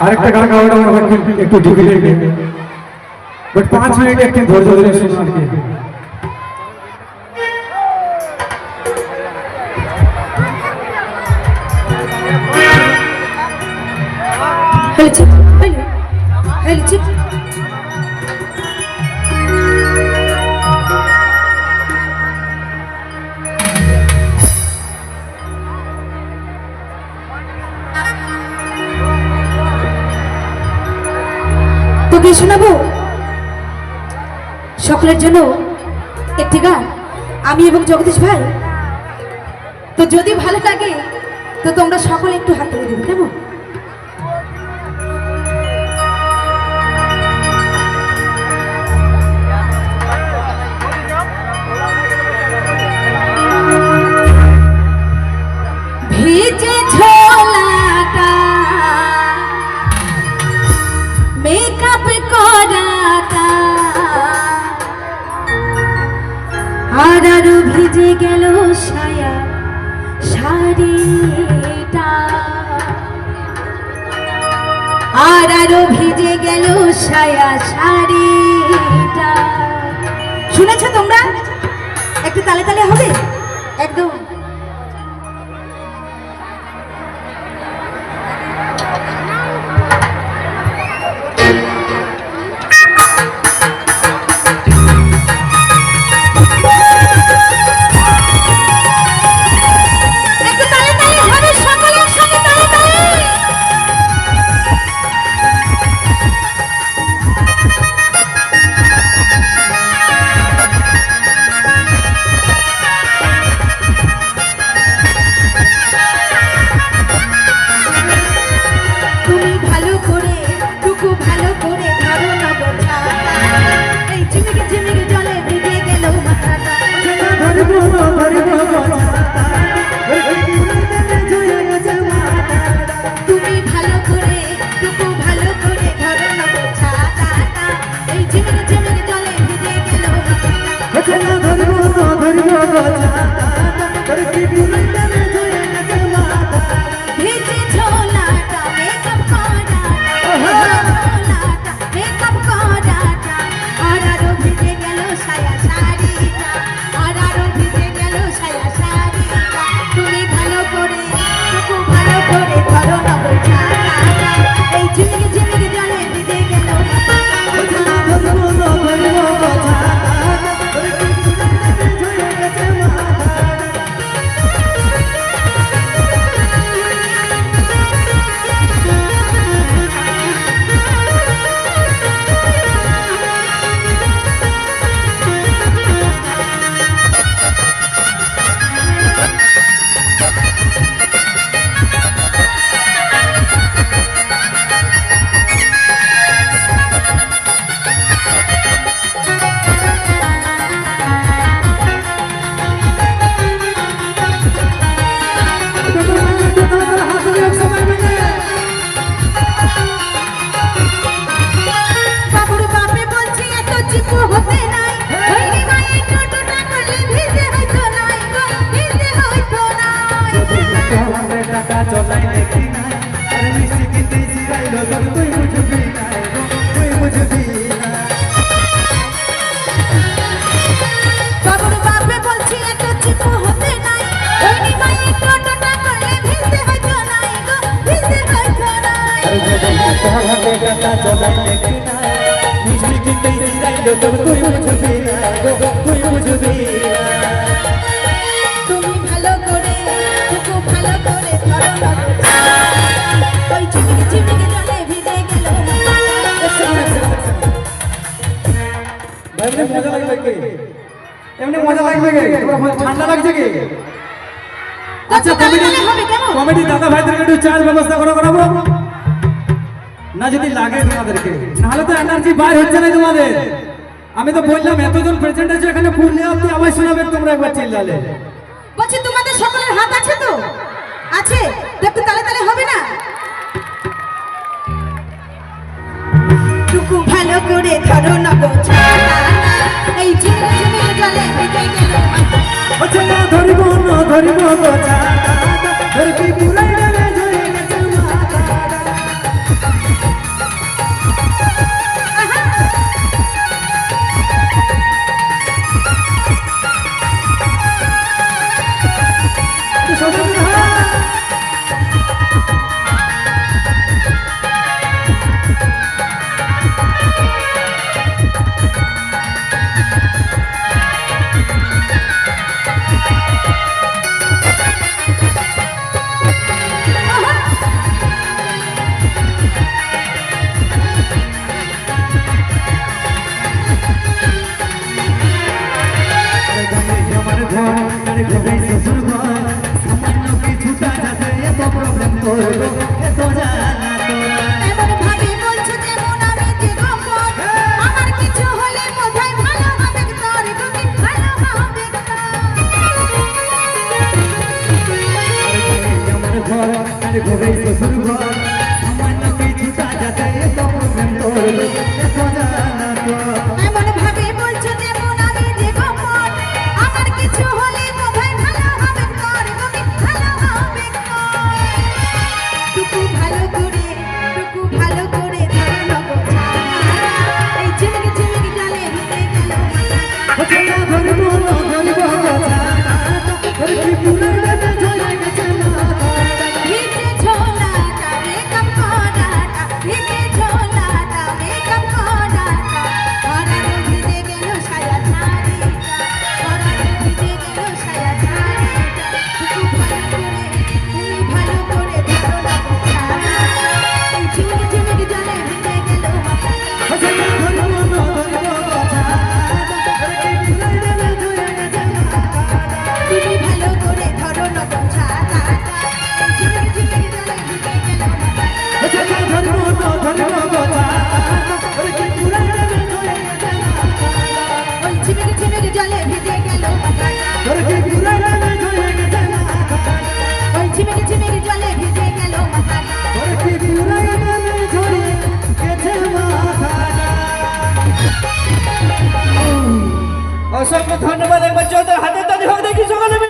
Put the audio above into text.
আরেকটা গান গাওয়াটা আমার একটু ডিফিকাল্ট বাট 5 মিনিট একটু ধৈর্য ধরে শুনুন আর কি। তোকে শোনাবো সকলের জন্য একটি গান, আমি এবং জগদীশ ভাই। তো যদি ভালো লাগে তো তোমরা সকলে একটু হাত তুলে দেবে, কেমন? ভিজে ঝোলাটা মেকআপ করাটা আর আরো ভিজে গেল সায়া শাড়িটা, আর আরো ভিজে গেল সায়া শাড়িটা। শুনেছ তোমরা? একটু তালে তালে হবে একদম। এমনি মজা লাগবে ঠান্ডা লাগছে কি? আচ্ছা কমিটি দাদা ভাইদেরকে একটু চার ব্যবস্থা করাবো না যদি লাগে তোমাদেরকে, নাহলে তো এনার্জি বাইর হচ্ছে না তোমাদের। আমি তো বললাম এতজন প্রেজেন্ট আছে এখানে, পুরুলিয়া অব্দি আওয়াজ শোনাবে তোমরা একবার চিল্লালে। বলছি তোমাদের সকলের হাত আছে তো? আছে তো একটু তালে তালে হবে না? টুকু ভালো করে ধরো না গো ছাতা, এই ঝিমঝিমে জলে ভিজে গেল আচ্ছা না ধরিব গো ছাতা, ধরবি পুরাই গেলে ঝরে গেছে মাথা। আরে ঘরে শ্বশুর ঘর সামান্য কিছুটা যাতে তখন তোর এত জানা তো এমন ভাবে বলছো যেমন আমি যে গোপন আমার কিছু হলে বোধহয় ভালো হবে তোর তুমি ভালো হবে টুকু ভালো করে ধরো লগো এই ঝিমিকি ঝিমিকি জলে ভিজে গেল হচনা ধরব ধরব কথা আরে কি পুরো রাতে ঝরে গেছে মাথা ভিজে ঝোলাটা মেকআপ করাটা ভিজে ঝোলাটা মেকআপ করাটা পরানো ভিজে গেল সায়া শাড়িটা পরানো ভিজে গেল সায়া শাড়িটা টুকু ভালো করে ধরো লগো এই ঝিমিকি ঝিমিকি জলে ভিজে গেল হচনা ধরব কথা আরে কি পুরো রাতে ঝরে গেছে মাথা তুমি ভালো করে ধরো লগো ছাতা ঝিমিকি ঝিমিকি জলে ভিজে গেল হচনা ধরব কথা আরে কি পুরো রাতে ঝরে গেছে মাথা ওই ঝিমিকি ঝিমিকি জলে ভিজে গেল তোর কি পুরো রাতে ঝরে গেছে মাথা ওই ঝিমিকি ঝিমিকি জলে ভিজে গেল তোর কি পুরো রাতে ঝরে গেছে মাথা অসংখ্য ধন্যবাদ একবার জোরদার হাতের তালি হোক দেখি সকালে